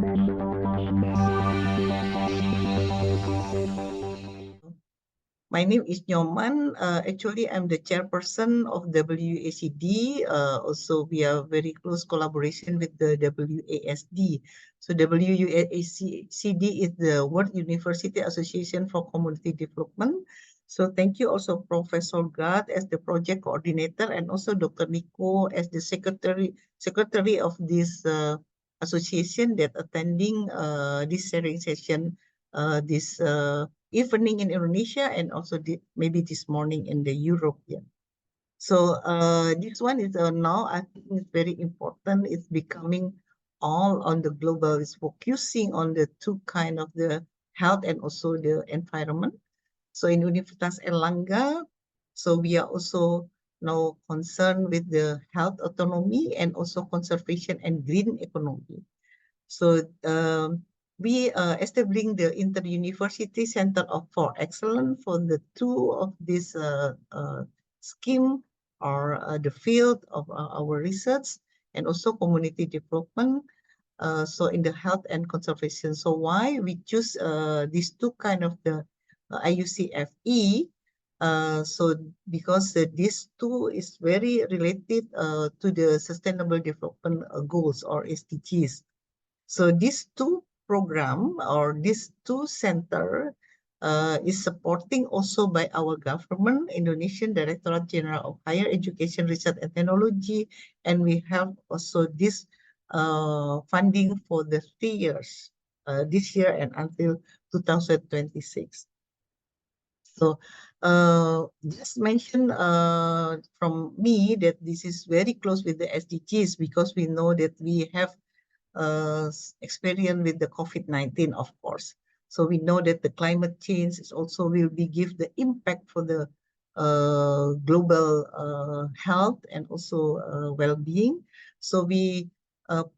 My name is Nyoman. Actually, I'm the chairperson of WACD. Also, we have very close collaboration with the WASD. So WUACD is the World University Association for Community Development. So thank you also Professor Gad as the project coordinator and also Dr. Nico as the secretary of this association that attending this sharing session this evening in Indonesia and also maybe this morning in the Europe. Yeah. So this one is now I think it's very important. It's becoming all on the global. It's focusing on the two kind of the health and also the environment. So in Universitas Airlangga, so we are also now concerned with the health autonomy and also conservation and green economy. So we establishing the Inter-University Center for Excellence for the two of this scheme or the field of our research and also community development. So in the health and conservation. So why we choose these two kind of the IUCFE? So because these two is very related to the Sustainable Development Goals or SDGs. So these two program or these two center is supporting also by our government, Indonesian Directorate General of Higher Education, Research and Technology, and we have also this funding for the 3 years, this year and until 2026. So just mention from me that this is very close with the SDGs because we know that we have experience with the COVID-19, of course. So we know that the climate change is also will be give the impact for the global health and also well-being. So we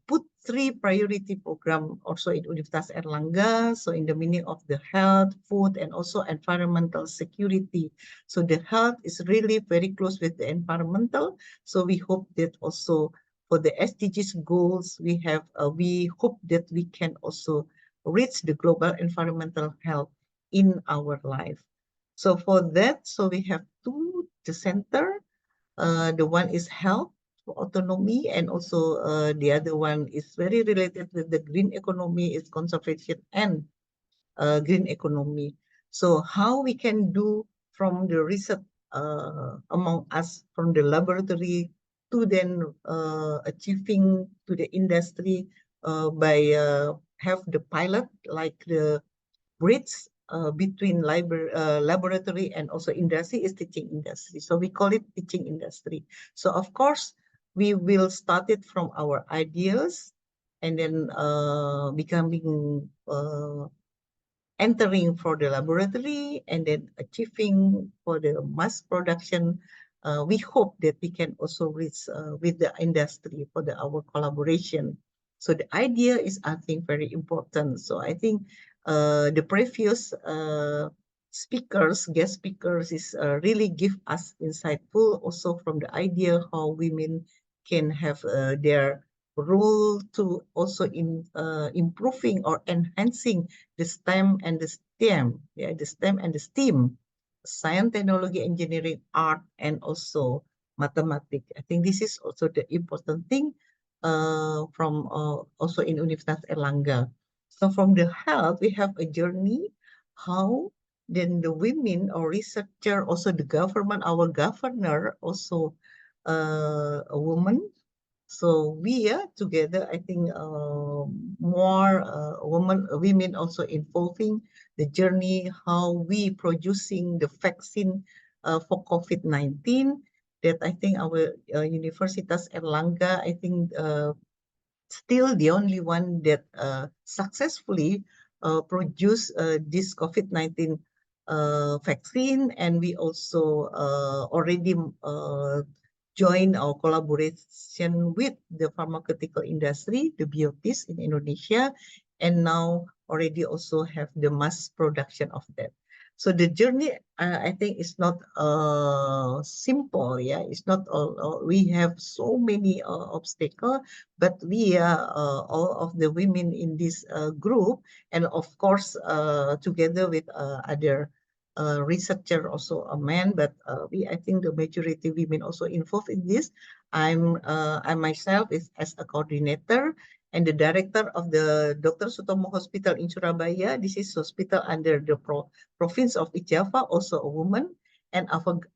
put 3 priority program also in Universitas Airlangga. So in the meaning of the health, food, and also environmental security. So the health is really very close with the environmental. So we hope that also for the SDGs goals, we hope that we can also reach the global environmental health in our life. So for that, so we have the center. The one is health, autonomy, and also the other one is very related with the green economy, is conservation and green economy. So how we can do from the research among us from the laboratory to then achieving to the industry by have the pilot like the bridge between laboratory and also industry is teaching industry. So we call it teaching industry. So of course, we will start it from our ideas and then becoming entering for the laboratory and then achieving for the mass production. We hope that we can also reach with the industry for our collaboration. So the idea is, I think, very important. So I think the previous guest speakers is really give us insightful also from the idea how women can have their role to also in improving or enhancing the STEM and the STEM, yeah, the STEM and the STEAM, science, technology, engineering, art, and also mathematics. I think this is also the important thing from also in Universitas Airlangga. So from the health, we have a journey how then the women or researcher, also the government, our governor, also a woman. So we are together, I think more women also involving the journey, how we producing the vaccine for COVID-19 that I think our Universitas Airlangga, I think still the only one that successfully produced this COVID-19 vaccine, and we also already join our collaboration with the pharmaceutical industry, the biotis in Indonesia, and now already also have the mass production of that. So the journey, I think, is not simple. Yeah, it's not all. We have so many obstacles, but we are all of the women in this group, and of course, together with other researcher, also a man. But I think, the majority women also involved in this. I myself is as a coordinator and the director of the Dr. Sutomo Hospital in Surabaya. This is hospital under the province of East Java, also a woman. And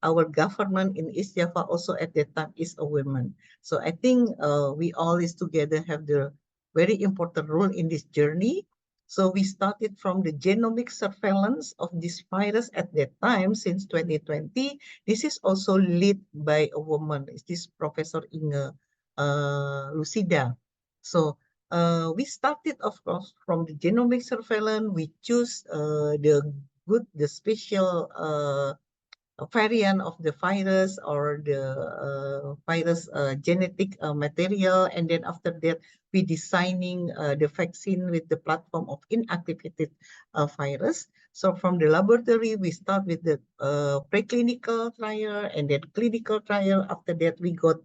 our government in East Java also at that time is a woman. So I think we all is together have the very important role in this journey. So we started from the genomic surveillance of this virus at that time since 2020. This is also led by a woman. This Professor Inge Lucida. So we started, of course, from the genomic surveillance. We choose the special variant of the virus or the virus genetic material, and then after that we designing the vaccine with the platform of inactivated virus. So from the laboratory we start with the preclinical trial and then clinical trial. After that we got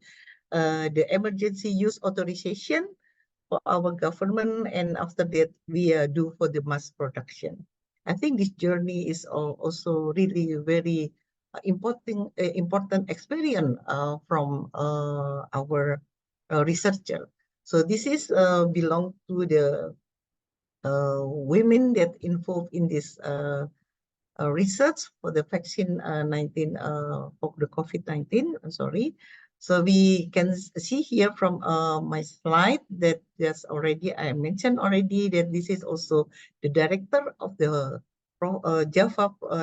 the emergency use authorization for our government, and after that we do for the mass production. I think this journey is also really very important experience from our researcher. So this is belong to the women that involved in this research for the vaccine 19 for the COVID-19. Sorry. So we can see here from my slide that I mentioned already that this is also the director of the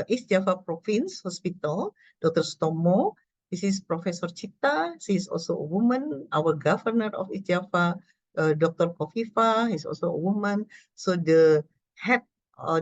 East Java Province Hospital, Dr. Stomo. This is Professor Chita. She is also a woman. Our governor of East Java, Dr. Kofifa, is also a woman. So the head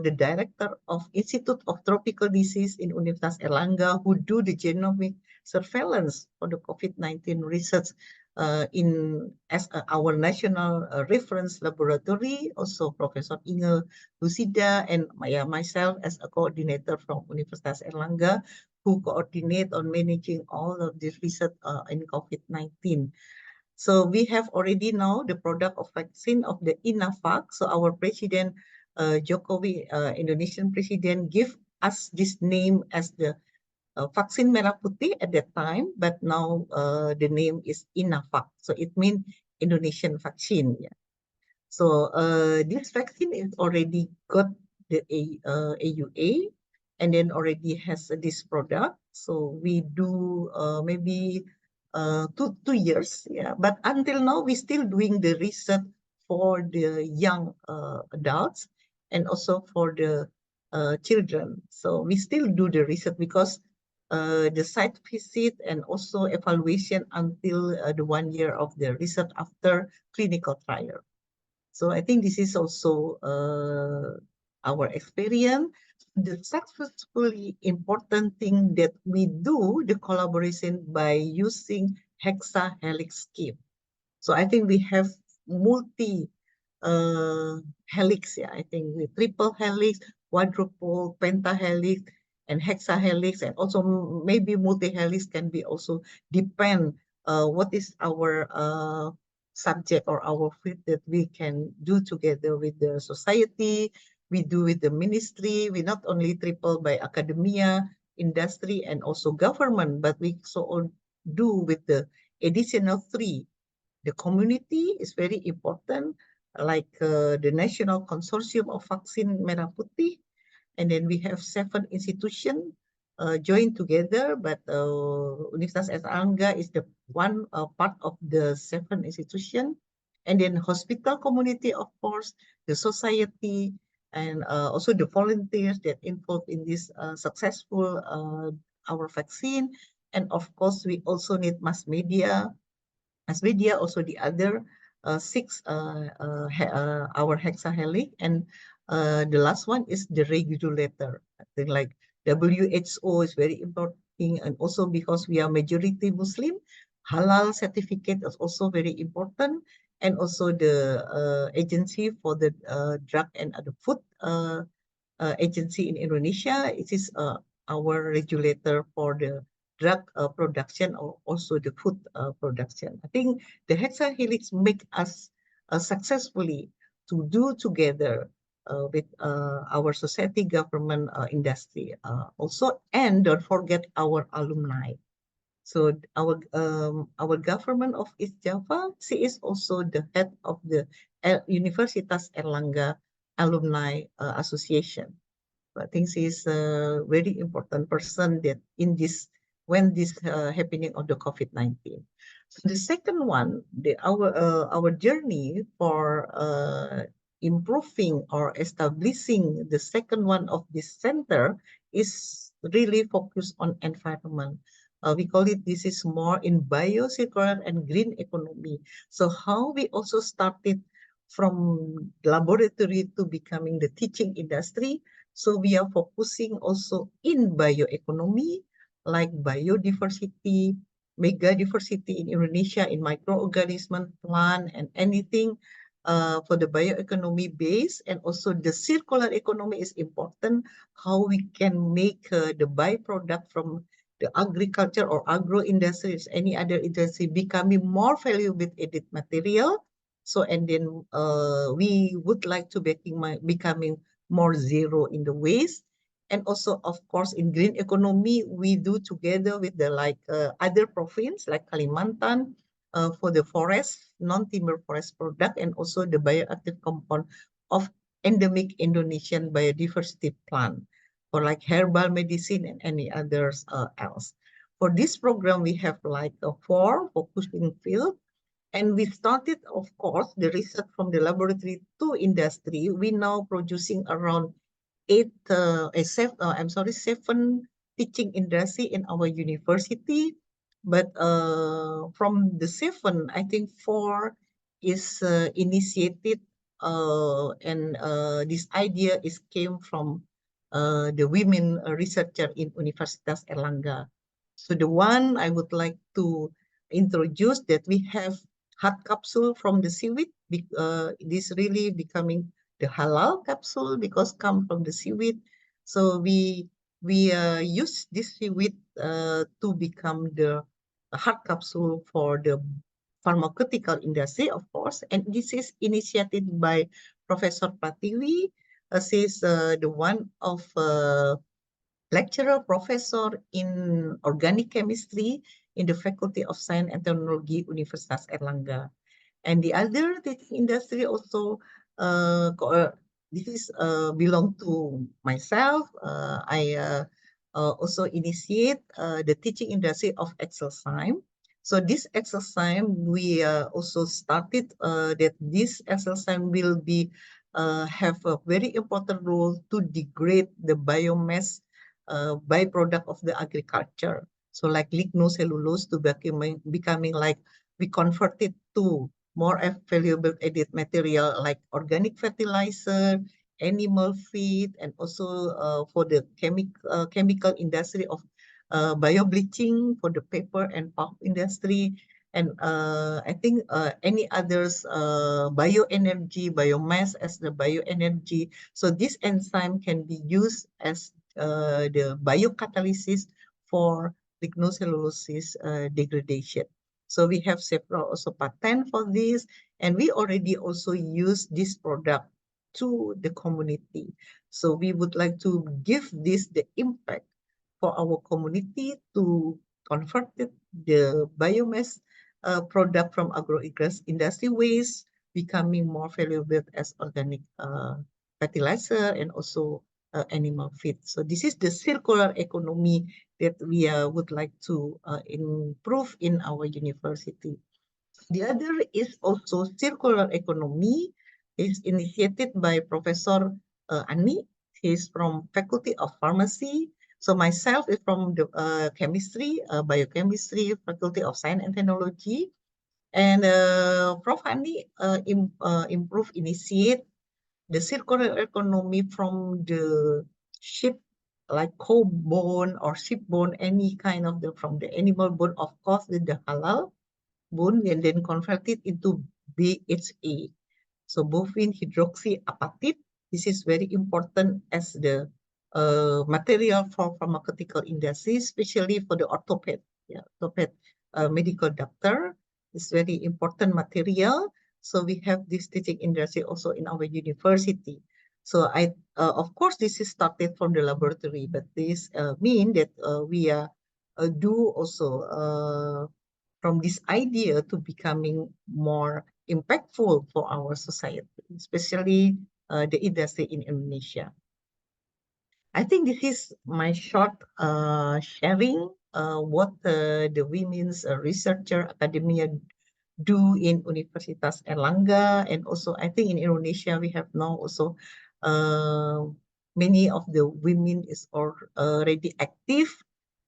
the director of Institute of Tropical Disease in Universitas Airlangga, who do the genomic surveillance for the COVID-19 research as our national reference laboratory. Also Professor Inge Lucida and myself as a coordinator from Universitas Airlangga, who coordinate on managing all of this research in COVID-19. So we have already now the product of vaccine of the Inavac. So our President Jokowi, Indonesian President, give us this name as the vaksin merah putih at that time, but now the name is Inavac. So it means Indonesian vaccine. Yeah. So this vaccine is already got the AUA and then already has this product. So we do maybe 2 years, yeah. But until now, we still doing the research for the young adults and also for the children. So we still do the research because the site visit and also evaluation until the 1 year of the research after clinical trial. So I think this is also our experience. The successfully important thing that we do the collaboration by using hexahelix scheme. So I think we have multi helix. Yeah, I think with triple helix, quadruple, pentahelix, and hexahelix, and also maybe multi-helix can be also depend what is our subject or our field that we can do together with the society, we do with the ministry. We not only triple by academia, industry, and also government, but we also do with the additional 3. The community is very important, like the National Consortium of Vaksin Merah Putih, and then we have 7 institutions joined together, but Universitas Airlangga is the one part of the 7 institutions, and then hospital community, of course, the society, and also the volunteers that involved in this successful our vaccine, and of course we also need mass media, also the other 6 our hexahelix, and the last one is the regulator. I think like WHO is very important, and also because we are majority Muslim, halal certificate is also very important, and also the agency for the drug and the food agency in Indonesia. It is our regulator for the drug production or also the food production. I think the hexahelix make us successfully to do together with our society, government, industry also, and don't forget our alumni. So our government of East Java, she is also the head of the Universitas Airlangga Alumni Association. I think she is a very important person that in this when this happening of the COVID-19. So the second one, our journey for improving or establishing the second one of this center is really focused on environment. We call it this is more in biocircular and green economy. So how we also started from laboratory to becoming the teaching industry. So we are focusing also in bioeconomy, like biodiversity, mega diversity in Indonesia, in microorganism, plant, and anything for the bioeconomy base. And also the circular economy is important, how we can make the byproduct from the agriculture or agro industries, any other industry becoming more value with added material. So, and then we would like to becoming more zero in the waste. And also, of course, in green economy, we do together with the other province like Kalimantan for the forest, non-timber forest product, and also the bioactive compound of endemic Indonesian biodiversity plant for like herbal medicine and any others else. For this program, we have like 4 focusing field. And we started, of course, the research from the laboratory to industry. We now producing around 7 teaching industry in our university. But from the 7, I think 4 is initiated, and this idea came from the women researcher in Universitas Airlangga. So the one I would like to introduce that we have hot capsule from the seaweed. This really becoming the halal capsule because come from the seaweed. So we use this seaweed to become the hard capsule for the pharmaceutical industry, of course. And this is initiated by Professor Pratiwi. She is the one of lecturer professor in organic chemistry in the Faculty of Science and Technology Universitas Airlangga. And the other teaching industry also, this is belong to myself. I also initiate the teaching industry of exercise. So this exercise, we also started that this exercise will be have a very important role to degrade the biomass byproduct of the agriculture. So like lignocellulose to becoming like we convert it to more valuable added material like organic fertilizer, animal feed, and also for the chemical industry of biobleaching for the paper and pulp industry. And I think any others bioenergy, biomass as the bioenergy. So this enzyme can be used as the biocatalysis for lignocellulose degradation. So we have several also patent for this, and we already also use this product to the community. So we would like to give this the impact for our community to convert the biomass product from agro-industry waste becoming more valuable as organic fertilizer and also animal feed. So this is the circular economy that we would like to improve in our university. The other is also circular economy. It's initiated by Professor Ani. He's from Faculty of Pharmacy. So myself is from the chemistry, biochemistry, Faculty of Science and Technology. And Prof. Ani initiate the circular economy from the ship, like cow bone or sheep bone, any kind of from the animal bone, of course, with the halal bone, and then convert it into BHA. So bovine hydroxyapatite. This is very important as the material for pharmaceutical industry, especially for the orthoped. Yeah, orthoped medical doctor is very important material. So we have this teaching industry also in our university. So of course, this is started from the laboratory, but this mean that we do also from this idea to becoming more impactful for our society, especially the industry in Indonesia. I think this is my short sharing what the women's researcher academia do in Universitas Airlangga, and also I think in Indonesia we have now also many of the women is already active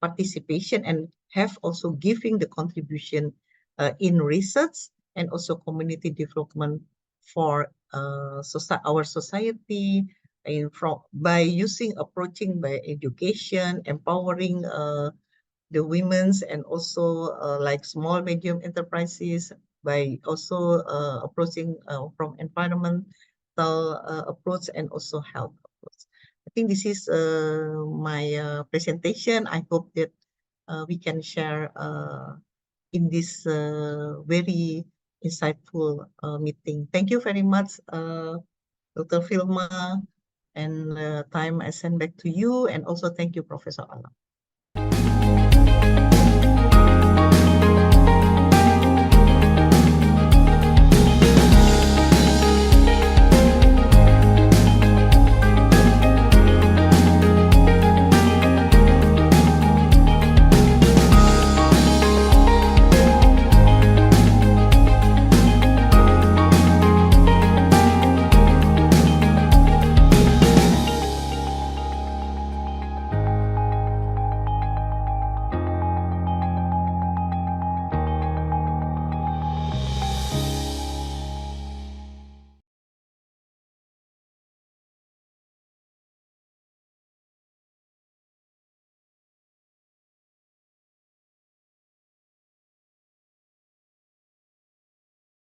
participation and have also giving the contribution in research and also community development for our society, and by approaching by education, empowering the women's and also like small medium enterprises, by also approaching from environmental approach and also health approach. I think this is my presentation. I hope that we can share in this very insightful meeting. Thank you very much, Dr. Vilma, and time I send back to you, and also thank you, Professor Alam.